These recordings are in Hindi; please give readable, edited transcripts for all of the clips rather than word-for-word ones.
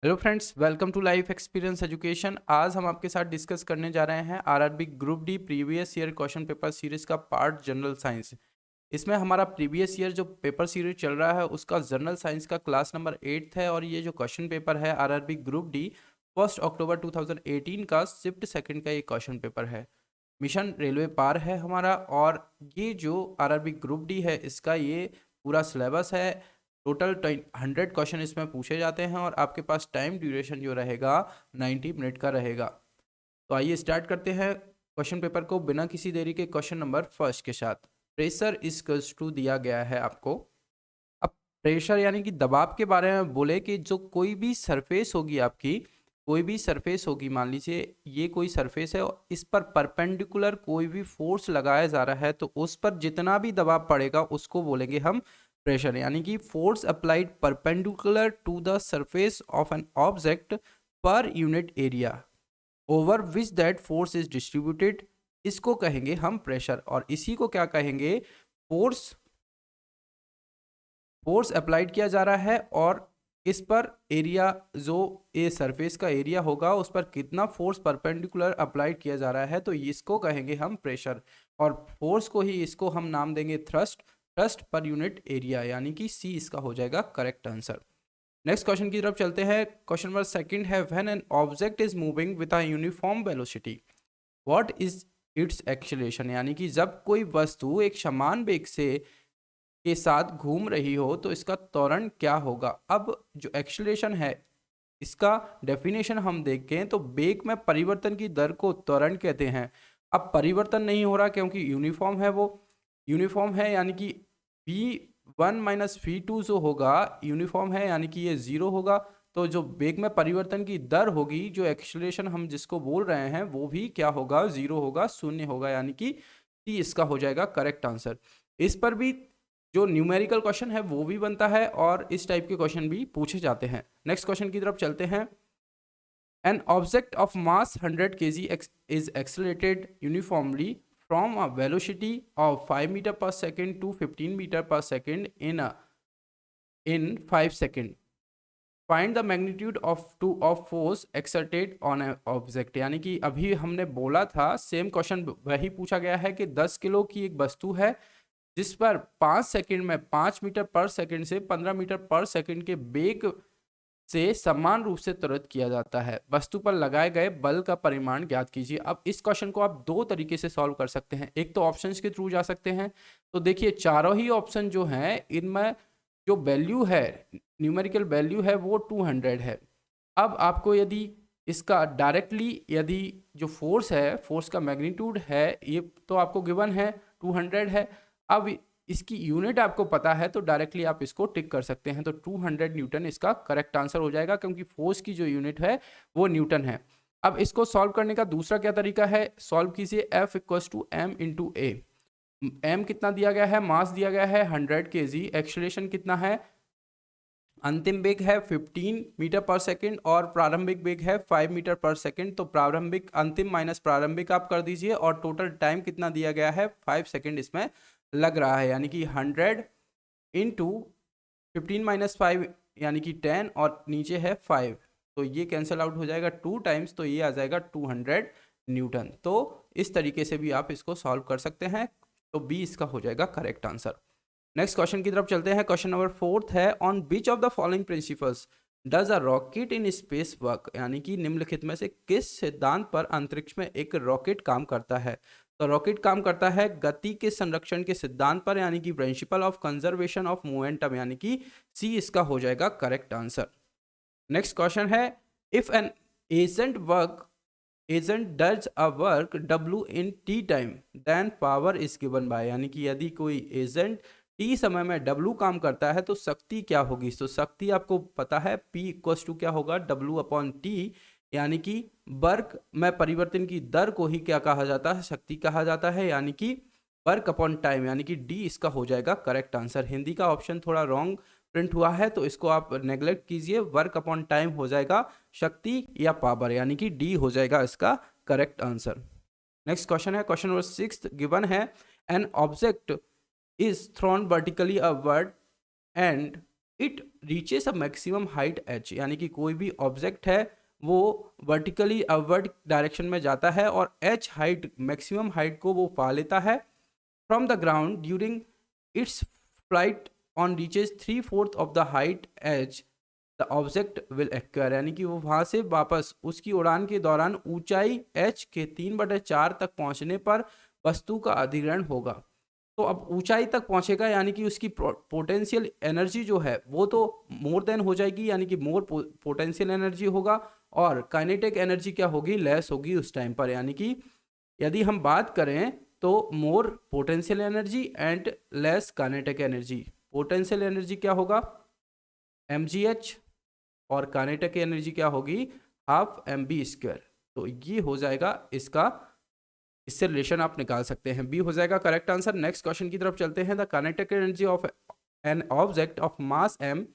Hello friends, welcome to life experience education. आज हम आपके साथ डिस्कस करने जा रहे हैं RRB group D previous year question paper series का पार्ट जनरल साइंस। इसमें हमारा प्रीवियस ईयर जो पेपर सीरीज चल रहा है उसका जनरल साइंस का क्लास नंबर 8 है और ये जो क्वेश्चन पेपर है आरआरबी ग्रुप डी 1 अक्टूबर 2018 का शिफ्ट सेकंड का ये क्वेश्चन पेपर है। मिशन रेलवे पार है हमारा, और ये जो आरआरबी ग्रुप डी है इसका ये पूरा सिलेबस है। टोटल 100 क्वेश्चन इसमें पूछे जाते हैं और आपके पास टाइम ड्यूरेशन जो रहेगा 90 मिनट का रहेगा। तो आइए स्टार्ट करते हैं क्वेश्चन पेपर को बिना किसी देरी के। क्वेश्चन नंबर फर्स्ट के साथ, प्रेशर इज टू दिया गया है आपको। अब प्रेशर यानी कि दबाव के बारे में बोले कि जो कोई भी सरफेस होगी आपकी, कोई भी सरफेस होगी, मान लीजिए ये कोई सरफेस है और इस पर परपेंडिकुलर कोई भी फोर्स लगाया जा रहा है तो उस पर जितना भी दबाव पड़ेगा उसको बोलेंगे हम प्रेशर। यानी कि force applied perpendicular to the surface of an object per unit area over which that force is distributed, इसको कहेंगे हम प्रेशर। और इसी को क्या कहेंगे, फोर्स फोर्स अप्लाइड किया जा रहा है और इस पर एरिया, जो ये सरफेस का एरिया होगा उस पर कितना फोर्स परपेंडिकुलर अप्लाइड किया जा रहा है, तो इसको कहेंगे हम प्रेशर। और फोर्स को ही इसको हम नाम देंगे थ्रस्ट, थ्रस्ट पर यूनिट एरिया, यानी कि सी इसका हो जाएगा करेक्ट आंसर। नेक्स्ट क्वेश्चन की तरफ चलते हैं। क्वेश्चन नंबर सेकंड है, when an object is moving with a uniform velocity what is it's acceleration, यानी कि जब कोई वस्तु एक समान वेग से के साथ घूम रही हो तो इसका त्वरण क्या होगा। अब जो एक्सेलरेशन है इसका डेफिनेशन हम देखें तो वेग में परिवर्तन की दर को त्वरण कहते हैं। अब परिवर्तन नहीं हो रहा क्योंकि यूनिफॉर्म है, वो यूनिफॉर्म है यानी कि v1 माइनस v2 जो होगा यूनिफॉर्म है यानी कि ये जीरो होगा। तो जो वेग में परिवर्तन की दर होगी, जो एक्सेलरेशन हम जिसको बोल रहे हैं, वो भी क्या होगा, जीरो होगा, शून्य होगा, यानी कि सी इसका हो जाएगा करेक्ट आंसर। इस पर भी जो न्यूमेरिकल क्वेश्चन है वो भी बनता है और इस टाइप के क्वेश्चन भी पूछे जाते हैं। नेक्स्ट क्वेश्चन की तरफ चलते हैं। An object of mass 100 kg is accelerated uniformly from a velocity of 5 metre per second to 15 metre per second in 5 second. Find the magnitude of force exerted on a object, यानी कि अभी हमने बोला था सेम क्वेश्चन वही पूछा गया है कि 10 किलो की एक वस्तु है जिस पर 5 सेकंड में 5 मीटर पर सेकंड से 15 मीटर पर सेकंड के वेग से समान रूप से त्वरित किया जाता है। वस्तु पर लगाए गए बल का परिमाण ज्ञात कीजिए। अब इस क्वेश्चन को आप दो तरीके से सॉल्व कर सकते हैं, एक तो ऑप्शंस के थ्रू जा सकते हैं। तो देखिए चारों ही ऑप्शन जो हैं इनमें जो वैल्यू है, न्यूमेरिकल वैल्यू है वो 200 है। अब आपको यदि इसका डायरेक्टली यदि जो फोर्स है, फोर्स का मैग्नीट्यूड है, ये तो आपको गिवन है 200 है। अब इसकी यूनिट आपको पता है तो डायरेक्टली आप इसको टिक कर सकते हैं। तो 200 न्यूटन इसका करेक्ट आंसर हो जाएगा क्योंकि फोर्स की जो यूनिट है वो न्यूटन है। अब इसको सॉल्व करने का दूसरा क्या तरीका है, सॉल्व कीजिए F equals to M into A. M कितना दिया गया है, मास दिया गया है 100 kg, एक्सेलरेशन कितना है, अंतिम वेग है 15 मीटर पर सेकंड और प्रारंभिक वेग है 5 मीटर पर सेकंड। तो प्रारंभिक अंतिम माइनस प्रारंभिक आप कर दीजिए और टोटल टाइम कितना दिया गया है 5 सेकंड इसमें लग रहा है, यानी कि 100 इंटू 15 माइनस 5 यानी कि 10 और नीचे है 5, तो ये कैंसिल आउट हो जाएगा 2 टाइम्स, तो ये आ जाएगा 200 न्यूटन। तो इस तरीके से भी आप इसको सॉल्व कर सकते हैं। तो बी इसका हो जाएगा करेक्ट आंसर। नेक्स्ट क्वेश्चन की तरफ चलते हैं। क्वेश्चन नंबर फोर्थ है, on which of the following principles does a rocket in space work, यानी कि निम्नलिखित में से किस सिद्धांत पर अंतरिक्ष में एक रॉकेट काम करता है। तो रॉकेट काम करता है गति के संरक्षण के सिद्धांत पर, यानी कि principle of conservation of momentum, यानी कि सी इसका हो जाएगा करेक्ट आंसर। नेक्स्ट क्वेश्चन है, if an agent does a work W in T time then power is given by, यानी कि यदि कोई एजेंट टी समय में W काम करता है तो शक्ति क्या होगी। तो शक्ति आपको पता है P इक्वल टू क्या होगा, W अपॉन टी, यानी कि वर्क में परिवर्तन की दर को ही क्या कहा जाता है, शक्ति कहा जाता है, यानी कि वर्क अपॉन टाइम, यानी कि डी इसका हो जाएगा करेक्ट आंसर। हिंदी का ऑप्शन थोड़ा रॉन्ग प्रिंट हुआ है तो इसको आप नेग्लेक्ट कीजिए, वर्क अपॉन टाइम हो जाएगा शक्ति या पावर, यानी कि डी हो जाएगा इसका करेक्ट आंसर। नेक्स्ट क्वेश्चन है, क्वेश्चन नंबर 6 गिवन है, an object is thrown vertically upward and it reaches a maximum height h, यानी कि कोई भी ऑब्जेक्ट है वो वर्टिकली अपवर्ड डायरेक्शन में जाता है और h हाइट, मैक्सिमम हाइट को वो पा लेता है from the ground during its flight on reaches 3/4 of the height h the object will acquire, यानी कि वो वहाँ से वापस उसकी उड़ान के दौरान ऊंचाई h के 3/4 तक पहुँचने पर वस्तु का अधिग्रहण होगा। तो अब ऊंचाई तक पहुंचेगा यानी कि उसकी पोटेंशियल एनर्जी जो है वो तो मोर देन हो जाएगी, यानी कि मोर पोटेंशियल एनर्जी होगा, और काइनेटिक एनर्जी क्या होगी, लेस होगी उस टाइम पर। यानी कि यदि हम बात करें तो more potential energy and less kinetic energy. Potential energy क्या होगा, mgh, और काइनेटिक एनर्जी क्या होगी, हाफ mv²। तो ये हो जाएगा इसका, इससे रिलेशन आप निकाल सकते हैं, बी हो जाएगा करेक्ट आंसर। नेक्स्ट क्वेश्चन की तरफ चलते हैं। The kinetic energy of an object of mass m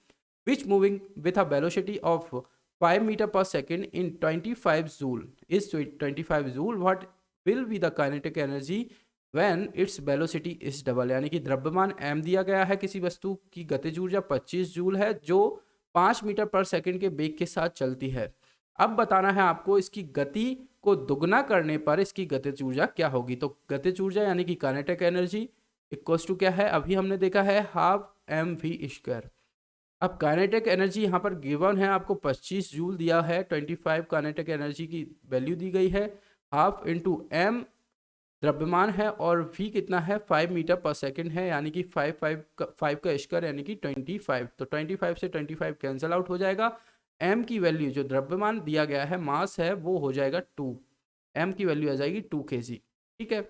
which moving with a velocity of 5 meter per second in 25 joule is 25 joule, what will be the kinetic energy when its velocity is double। यानी कि द्रव्यमान m दिया गया है, किसी वस्तु की गतिज ऊर्जा 25 जूल है जो 5 मीटर पर सेकंड के वेग के साथ चलती है। अब बताना है आपको इसकी गति को दुगना करने पर इसकी गतिज ऊर्जा क्या होगी। तो गतिज ऊर्जा यानी कि काइनेटिक एनर्जी इक्वल्स टू क्या है, अभी हमने देखा है हाफ mv²। अब काइनेटिक एनर्जी यहाँ पर गिवन है आपको 25 जूल दिया है, 25 काइनेटिक एनर्जी की वैल्यू दी गई है, हाफ इंटू m द्रव्यमान है और v कितना है 5 मीटर पर सेकंड है, यानी कि 5 का स्क्वायर यानी कि 25। तो 25 से 25 कैंसिल आउट हो जाएगा। m की वैल्यू जो द्रव्यमान दिया गया है, मास है, वो हो जाएगा 2, m की वैल्यू आ जाएगी 2 kg। ठीक है,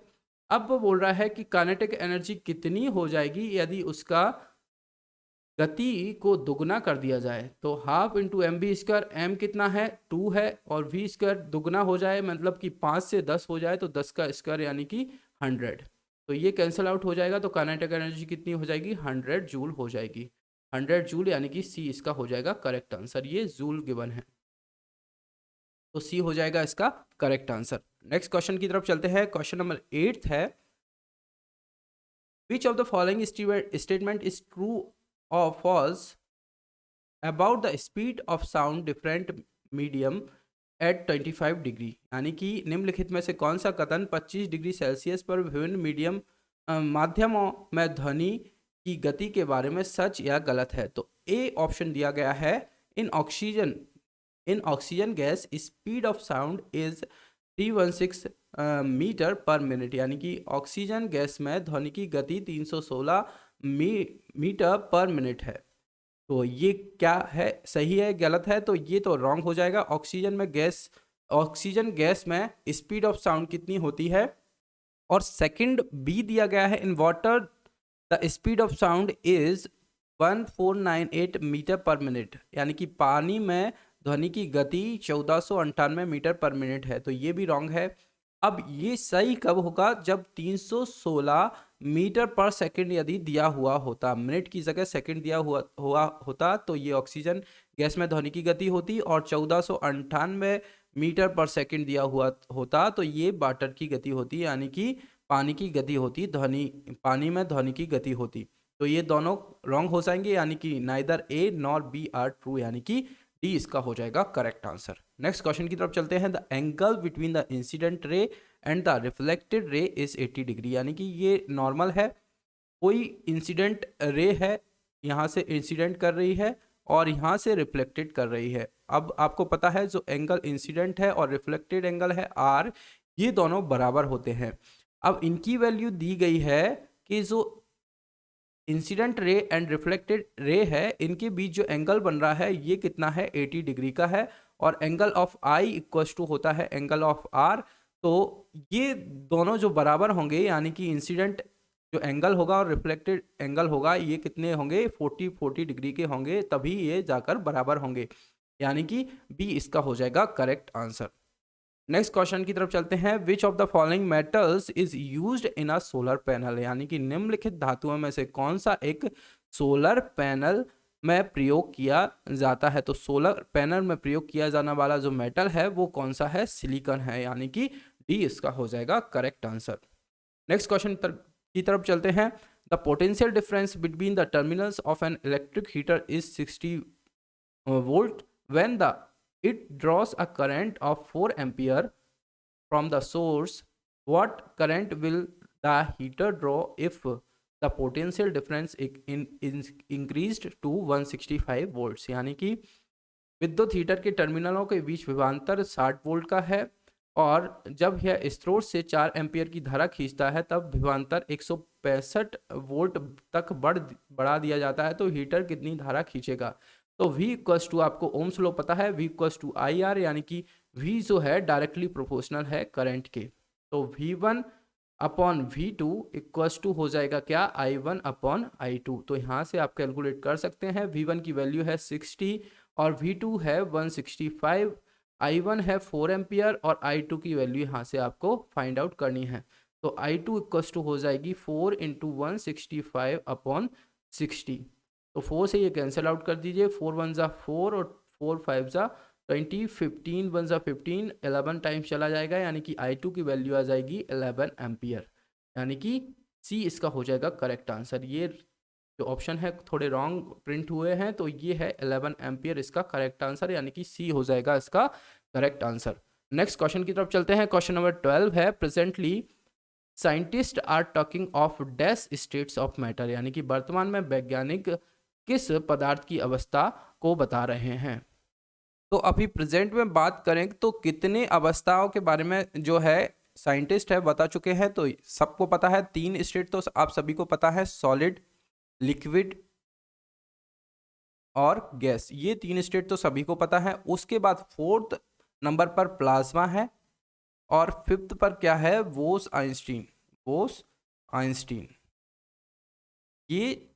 अब वो बोल रहा है कि काइनेटिक एनर्जी कितनी हो जाएगी यदि उसका गति को दुगना कर दिया जाए। तो हाफ इंटू mv², m कितना है 2 है, और v² दुगना हो जाए मतलब कि 5 से 10 हो जाए तो 10 का स्क्वायर यानी कि 100। तो ये कैंसिल आउट हो जाएगा, तो काइनेटिक एनर्जी कितनी हो जाएगी, 100 जूल हो जाएगी। 100 जूल यानी कि सी इसका हो जाएगा करेक्ट आंसर। ये जूल गिवन है तो सी हो जाएगा इसका करेक्ट आंसर। नेक्स्ट क्वेश्चन की तरफ चलते हैं। क्वेश्चन नंबर 8 है, विच of the following statement is true or false about the speed of sound different medium at 25 degree. यानी कि निम्नलिखित में से कौन सा कथन 25 डिग्री सेल्सियस पर विभिन्न मीडियम माध्यमों में ध्वनि की गति के बारे में सच या गलत है। तो ए ऑप्शन दिया गया है, in oxygen gas speed of sound is 316 metre per minute, यानी कि ऑक्सीजन गैस में ध्वनि की गति 316 मीटर पर मिनट है। तो ये क्या है, सही है गलत है, तो ये तो रॉन्ग हो जाएगा। ऑक्सीजन गैस में स्पीड ऑफ साउंड कितनी होती है, और सेकंड बी दिया गया है, in water the speed of sound is 1498 metre per minute, यानी कि पानी में ध्वनि की गति 1498 मीटर पर मिनट है। तो ये भी रॉन्ग है। अब ये सही कब होगा, जब 316 मीटर पर सेकंड यदि दिया हुआ होता, मिनट की जगह सेकंड दिया हुआ होता, तो ये ऑक्सीजन गैस में ध्वनि की गति होती, और 1498 मीटर पर सेकंड दिया हुआ होता तो ये वाटर की गति होती, यानी कि पानी की गति होती, पानी में ध्वनि की गति होती। तो ये दोनों रॉन्ग हो जाएंगे, यानी कि neither A nor B are true, यानी कि डी इसका हो जाएगा करेक्ट आंसर। नेक्स्ट क्वेश्चन की तरफ चलते हैं। The angle between the incident ray and the reflected ray is 80 degree, यानी कि ये नॉर्मल है। कोई इंसिडेंट रे है, यहाँ से इंसिडेंट कर रही है और यहाँ से रिफ्लेक्टेड कर रही है। अब आपको पता है जो एंगल इंसिडेंट है और रिफ्लेक्टेड एंगल है आर, ये दोनों बराबर होते हैं। अब इनकी वैल्यू दी गई है कि जो incident ray and reflected ray है, इनके बीच जो एंगल बन रहा है ये कितना है, 80 डिग्री का है, और angle of I equals to होता है एंगल ऑफ आर। तो ये दोनों जो बराबर होंगे, यानी कि इंसिडेंट जो एंगल होगा और रिफ्लेक्टेड एंगल होगा, ये कितने होंगे, 40 डिग्री के होंगे, तभी ये जाकर बराबर होंगे, यानी कि बी इसका हो जाएगा करेक्ट आंसर। नेक्स्ट क्वेश्चन की तरफ चलते हैं। विच of the following metals is used in a solar panel, यानी कि निम्नलिखित धातुओं में से कौन सा एक सोलर पैनल में प्रयोग किया जाता है। तो सोलर पैनल में प्रयोग किया जाने वाला जो मेटल है वो कौन सा है, सिलिकॉन है, यानी कि डी इसका हो जाएगा करेक्ट आंसर। नेक्स्ट क्वेश्चन की तरफ चलते हैं। The potential difference between the terminals of an electric heater is 60 volt when the it draws a current of 4 ampere from the source. What current will the heater draw if the potential difference increased to 165 volts? यानी कि विद्युत हीटर के टर्मिनलों के बीच विभवांतर 60 वोल्ट का है और जब यह स्रोत से 4 एम्पियर की धारा खींचता है तब विभवांतर 165 वोल्ट तक बढ़ा दिया जाता है, तो हीटर कितनी धारा खींचेगा? तो V इक्वल्स टू, आपको ओम्स लॉ पता है, V इक्वल्स टू IR, यानी कि V जो है डायरेक्टली प्रोपोर्शनल है करंट के। तो V1 upon V2 equals to हो जाएगा क्या? I1 upon I2। तो यहाँ से आप कैलकुलेट कर सकते हैं। V1 की वैल्यू है 60 और V2 है 165, I1 है 4 एम्पियर और I2 की वैल्यू यहाँ से आपको फाइंड आउट करनी है। तो I2 इक्वल्स टू हो जाएगी 4 इंटू 165 अपॉन 60। तो 4 से ये कैंसिल आउट कर दीजिए, 4 1 ज़ा 4 और 4 5 ज़ा 20, 15 1 ज़ा 15, 11 टाइम्स चला जाएगा, यानी कि I2 की वैल्यू आ जाएगी 11 एम्पियर, यानी कि C इसका हो जाएगा करेक्ट आंसर। ये जो ऑप्शन है थोड़े रॉन्ग प्रिंट हुए हैं, तो ये है 11 एम्पियर इसका करेक्ट आंसर, यानी कि C हो जाएगा इसका करेक्ट आंसर। नेक्स्ट क्वेश्चन की तरफ चलते हैं। क्वेश्चन नंबर 12 है, presently scientists are talking of dash states of matter, यानी कि वर्तमान में वैज्ञानिक किस पदार्थ की अवस्था को बता रहे हैं। तो अभी प्रेजेंट में बात करें तो कितने अवस्थाओं के बारे में जो है साइंटिस्ट है बता चुके हैं। तो सबको पता है 3 स्टेट तो आप सभी को पता है, सॉलिड, लिक्विड और गैस। ये 3 स्टेट तो सभी को पता है। उसके बाद 4th नंबर पर प्लाज्मा है और 5th पर क्या है? बोस आइंस्टीन। ये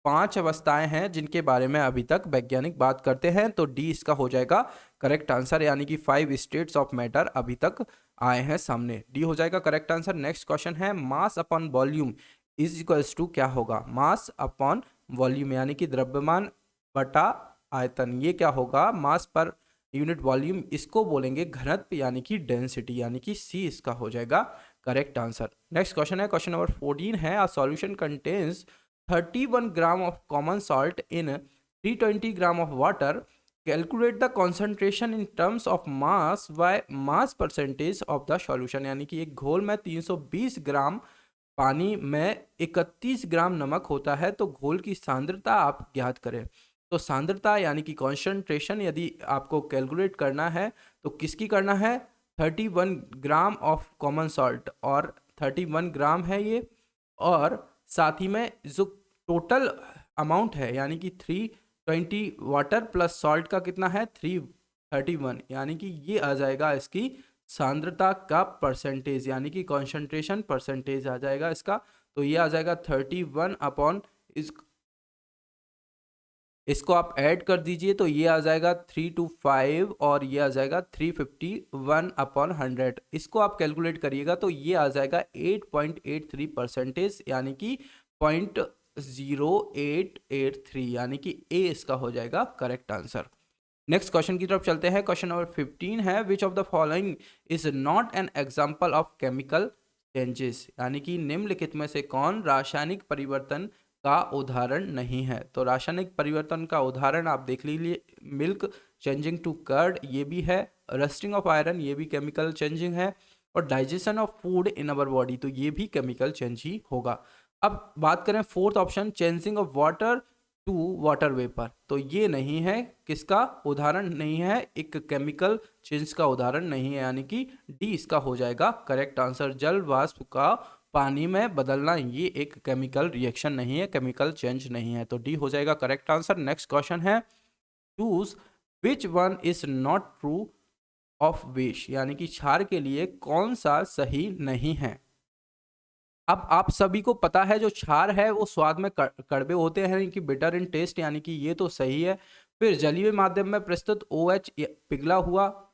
5 अवस्थाएं हैं जिनके बारे में अभी तक वैज्ञानिक बात करते हैं। तो डी इसका हो जाएगा करेक्ट आंसर, यानी कि 5 स्टेट्स ऑफ मैटर अभी तक आए हैं सामने। डी हो जाएगा करेक्ट आंसर। नेक्स्ट क्वेश्चन है, mass upon volume is equals to क्या होगा? मास अपॉन वॉल्यूम यानी कि द्रव्यमान बटा आयतन, ये क्या होगा? मास पर यूनिट वॉल्यूम, इसको बोलेंगे घनत्व यानी कि डेंसिटी, यानी कि सी इसका हो जाएगा करेक्ट आंसर। नेक्स्ट क्वेश्चन है, क्वेश्चन नंबर 14 है, a solution contains 31 gram of common salt in 320 gram of water, calculate the concentration in terms of mass by mass percentage of the solution, यानी कि एक घोल में 320 ग्राम पानी में 31 ग्राम नमक होता है, तो घोल की सांद्रता आप ज्ञात करें। तो सांद्रता यानी कि कॉन्सेंट्रेशन यदि आपको कैलकुलेट करना है तो किसकी करना है? 31 ग्राम ऑफ कॉमन सॉल्ट, और 31 ग्राम है ये, और साथ ही में जो टोटल अमाउंट है यानी कि 320 वाटर प्लस सॉल्ट का कितना है? 331, यानी कि ये आ जाएगा इसकी सांद्रता का परसेंटेज, यानी कि कॉन्सेंट्रेशन परसेंटेज आ जाएगा इसका। तो ये आ जाएगा 31 अपॉन इसको आप ऐड कर दीजिए, तो ये आ जाएगा 325 और ये आ जाएगा 351 अपॉन 100। इसको आप कैलकुलेट करिएगा तो ये आ जाएगा 8.83%, यानी कि 0.0883, यानी कि ए इसका हो जाएगा करेक्ट आंसर। नेक्स्ट क्वेश्चन की तरफ चलते हैं। क्वेश्चन नंबर 15 है, विच of the following is not an example of chemical changes, यानी कि निम्नलिखित में से कौन रासायनिक परिवर्तन का उदाहरण नहीं है। तो रासायनिक परिवर्तन का उदाहरण आप देख लीजिए, मिल्क चेंजिंग टू कर्ड ये भी है, रस्टिंग ऑफ आयरन ये भी केमिकल चेंजिंग है, और digestion of food in our body तो ये भी केमिकल चेंज ही होगा। अब बात करें 4th option, changing of water to water vapour, तो ये नहीं है, किसका उदाहरण नहीं है? एक केमिकल चेंज का उदाहरण नहीं है, यानी कि डी इसका हो जाएगा करेक्ट आंसर। जल वाष्प का पानी में बदलना ये एक केमिकल रिएक्शन नहीं है, केमिकल चेंज नहीं है, तो डी हो जाएगा करेक्ट आंसर। नेक्स्ट क्वेश्चन है, choose which one is not true of wish, यानी कि क्षार के लिए कौन सा सही नहीं है। अब आप सभी को पता है जो क्षार है वो स्वाद में कड़वे होते हैं, कि बिटर इन टेस्ट, यानी कि ये तो सही है। फिर जलीय माध्यम में प्रस्तुत OH पिघला हुआ,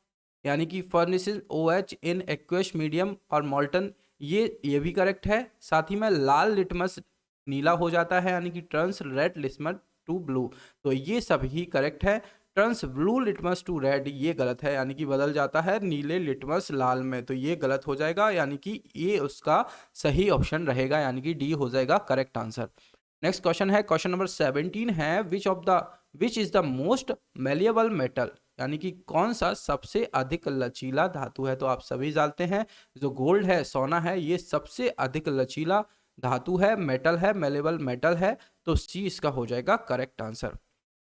यानी कि furnishing OH in aqueous medium और मॉल्टन, ये भी करेक्ट है। साथ ही में लाल लिटमस नीला हो जाता है, यानी कि turns red litmus to blue, तो ये सभी करेक्ट है। Turns blue litmus to red, ये गलत है, यानी कि बदल जाता है नीले लिटमस लाल में, तो ये गलत हो जाएगा, यानी कि ये उसका सही ऑप्शन रहेगा, यानी कि डी हो जाएगा करेक्ट आंसर। नेक्स्ट क्वेश्चन है, क्वेश्चन नंबर 17 है, which is the most malleable metal, यानी कि कौन सा सबसे अधिक लचीला धातु है। तो आप सभी जानते हैं जो गोल्ड है, सोना है, ये सबसे अधिक लचीला धातु है, मेटल है, मेलेबल मेटल है, तो सी इसका हो जाएगा करेक्ट आंसर।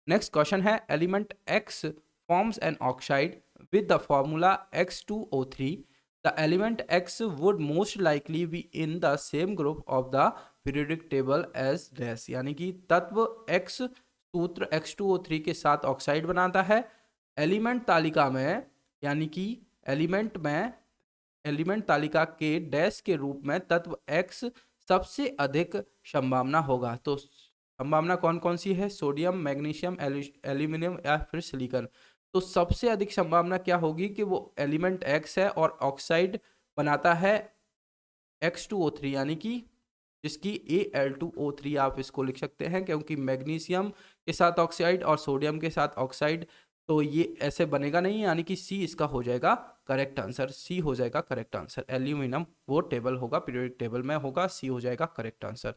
नेक्स्ट क्वेश्चन है, element X forms an oxide with the formula X2O3, the element X would most likely be in the same group of the periodic table as dash, यानी कि तत्व एक्स सूत्र X2O3 के साथ ऑक्साइड बनाता है, एलिमेंट तालिका में, यानी कि एलिमेंट तालिका के डैश के रूप में तत्व एक्स सबसे अधिक संभावना होगा। तो संभावना कौन कौन सी है, सोडियम, मैग्नीशियम, एल्यूमिनियम या फिर सिलिकॉन। तो सबसे अधिक संभावना क्या होगी कि वो एलिमेंट एक्स है और ऑक्साइड बनाता है X2O3, यानी कि जिसकी Al2O3 आप इसको लिख सकते हैं, क्योंकि मैग्नीशियम के साथ ऑक्साइड और सोडियम के साथ ऑक्साइड, तो ये ऐसे बनेगा नहीं, यानी कि सी इसका हो जाएगा करेक्ट आंसर, सी हो जाएगा करेक्ट आंसर। एल्यूमिनियम वो टेबल होगा, पीरियोडिक टेबल में होगा, सी हो जाएगा करेक्ट आंसर।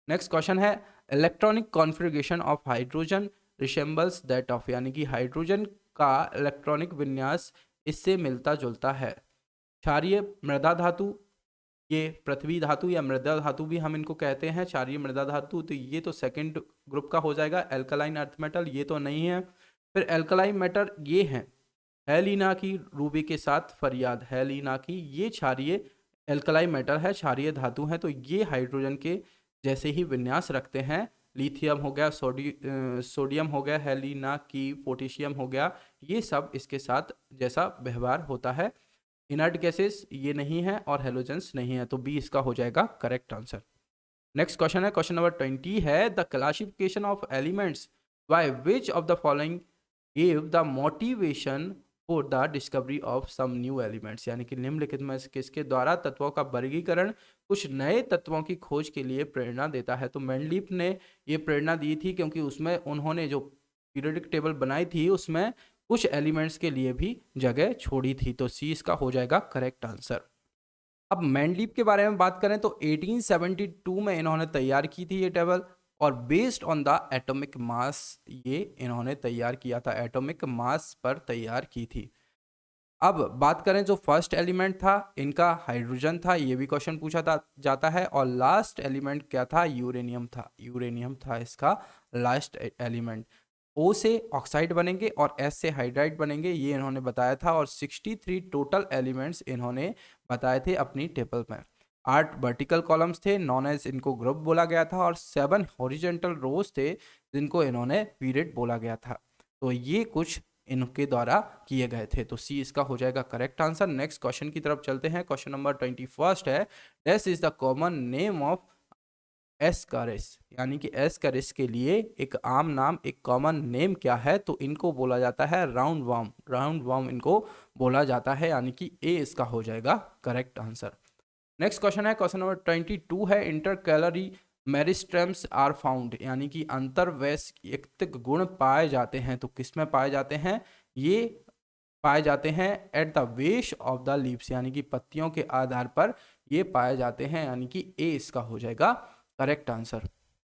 नेक्स्ट क्वेश्चन है, electronic configuration of hydrogen resembles that of, यानी कि हाइड्रोजन का इलेक्ट्रॉनिक विन्यास इससे मिलता जुलता है। क्षारीय मृदा धातु, ये पृथ्वी धातु या मृदा धातु भी हम इनको कहते हैं, क्षारीय मृदा धातु, तो ये तो सेकंड ग्रुप का हो जाएगा। एल्कलाइन अर्थ मेटल, ये तो नहीं है। फिर एल्कलाइन मेटल ये हैं, हेलिना की, रूबी के साथ फरियाद, हेलिना की, ये क्षारीय एल्कलाइन मेटल है, क्षारीय धातु है, तो ये हाइड्रोजन के जैसे ही विन्यास रखते हैं। लिथियम हो गया, सोडियम हो गया, हेलिना की, पोटेशियम हो गया, ये सब इसके साथ जैसा व्यवहार होता है। इनर्ट गैसेस ये नहीं है और हेलोजेंस नहीं है, तो बी इसका हो जाएगा करेक्ट आंसर। नेक्स्ट क्वेश्चन है, क्वेश्चन नंबर 20 है, the classification of elements by which of the following give the motivation for the discovery of some new elements, यानी कि निम्नलिखित में से किसके द्वारा तत्वों का वर्गीकरण कुछ नए तत्वों की खोज के लिए प्रेरणा देता है। तो मेंडलीफ ने ये प्रेरणा दी थी, क्योंकि उसमें उन्होंने जो पीरियोडिक टेबल बनाई थी उसमें कुछ एलिमेंट्स के लिए भी जगह छोड़ी थी, तो सी इसका हो जाएगा करेक्ट आंसर। अब मेंडलीफ के बारे में बात करें तो 1872 में इन्होंने तैयार की थी ये टेबल, और based on the atomic mass ये इन्होंने तैयार किया था, एटॉमिक मास पर तैयार की थी। अब बात करें जो फर्स्ट एलिमेंट था इनका हाइड्रोजन था, ये भी क्वेश्चन पूछा जाता है, और लास्ट एलिमेंट क्या था, यूरेनियम था, यूरेनियम था इसका लास्ट एलिमेंट। O से ऑक्साइड बनेंगे और S से हाइड्राइड बनेंगे, ये इन्होंने बताया था, और 63 टोटल एलिमेंट्स इन्होंने बताए थे अपनी टेबल में। 8 वर्टिकल कॉलम्स थे, नॉन एज इनको ग्रुप बोला गया था, और 7 हॉरिजेंटल रोज थे जिनको इन्होंने पीरियड बोला गया था। तो ये कुछ इनके द्वारा किए गए थे, तो सी इसका हो जाएगा करेक्ट आंसर। नेक्स्ट क्वेश्चन की तरफ चलते हैं, क्वेश्चन नंबर 21 है, this is the common name of Ascaris, यानी कि एस्कारिस के लिए एक आम नाम, एक कॉमन नेम क्या है, तो इनको बोला जाता है राउंड वार्म, राउंड वार्म इनको बोला जाता है, यानी कि ए इसका हो जाएगा करेक्ट आंसर। नेक्स्ट क्वेश्चन है, क्वेश्चन नंबर 22 है, intercalary meristems are found, यानी कि अंतर्वैयक्तिक गुण पाए जाते हैं, तो किस में पाए जाते हैं, ये पाए जाते हैं at the base of the leaves, यानी कि पत्तियों के आधार पर ये पाए जाते हैं, यानी कि ए इसका हो जाएगा करेक्ट आंसर।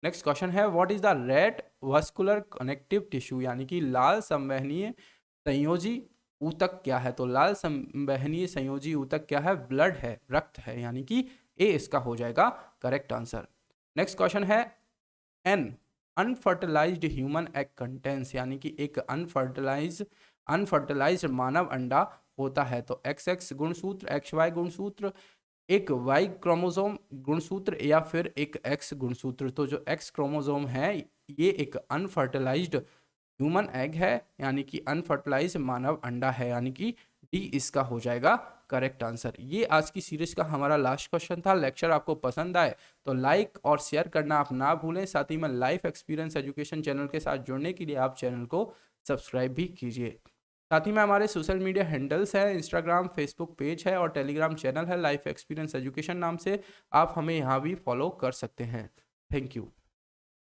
नेक्स्ट क्वेश्चन है, what is the red vascular connective tissue, यानी कि लाल संवहनीय संयोजी ऊतक क्या है, तो लाल संवहनीय संयोजी ऊतक क्या है, ब्लड है, रक्त है, यानी कि ए इसका हो जाएगा करेक्ट आंसर। नेक्स्ट क्वेश्चन है, an unfertilised human egg contains, यानी कि एक अनफर्टिलाइज्ड मानव अंडा होता है, तो XX गुणसूत्र, XY गुणसूत्र, एक Y क्रोमोसोम गुणसूत्र या फिर एक X गुणसूत्र। तो जो X क्रोमोसोम है ये एक अनफर्टिलाइज्ड ह्यूमन एग है, यानी कि अनफर्टिलाइज्ड मानव अंडा है, यानी कि डी इसका हो जाएगा करेक्ट आंसर। ये आज की सीरीज का हमारा लास्ट क्वेश्चन था। लेक्चर आपको पसंद आए तो लाइक और शेयर करना आप ना भूलें। साथ ही में लाइफ एक्सपीरियंस एजुकेशन चैनल के साथ जुड़ने के लिए आप चैनल को सब्सक्राइब भी कीजिए। साथ ही में हमारे सोशल मीडिया हैंडल्स हैं, इंस्टाग्राम, फेसबुक पेज है और टेलीग्राम चैनल है लाइफ एक्सपीरियंस एजुकेशन नाम से, आप हमें यहाँ भी फॉलो कर सकते हैं। Thank you.